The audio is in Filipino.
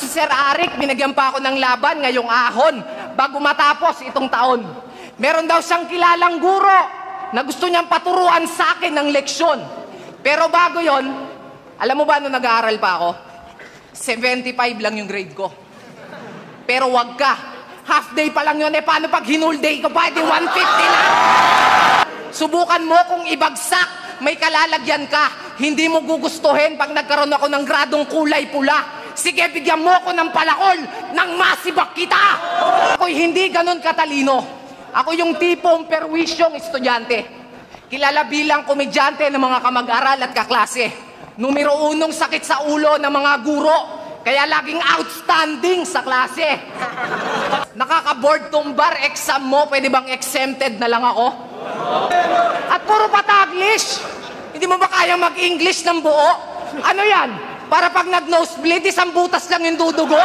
si Sir Arik, binagyan pa ako ng laban ngayong ahon bago matapos itong taon. Meron daw siyang kilalang guro na gusto niyang paturuan sa akin ng leksyon. Pero bago yon, alam mo ba nung nag-aaral pa ako? 75 lang yung grade ko. Pero wag ka. Half day pa lang yun. Paano pag hinul day ko pa? 150 na. Subukan mo kung ibagsak, may kalalagyan ka. Hindi mo gugustuhin pag nagkaroon ako ng gradong kulay pula. Sige, bigyan mo ko ng palakol nang masibak kita. Ako'y hindi ganun katalino. Ako yung tipong perwisyong estudyante. Kilala bilang komedyante ng mga kamag-aral at kaklase. Numero 1 sakit sa ulo ng mga guro. Kaya laging outstanding sa klase. Nakaka-board tong bar exam mo, pwede bang exempted na lang ako? At puro pataglish. Hindi mo ba kaya mag-English ng buo? Ano yan? Para pag nag-nosebleed, isang butas lang yung dudugo?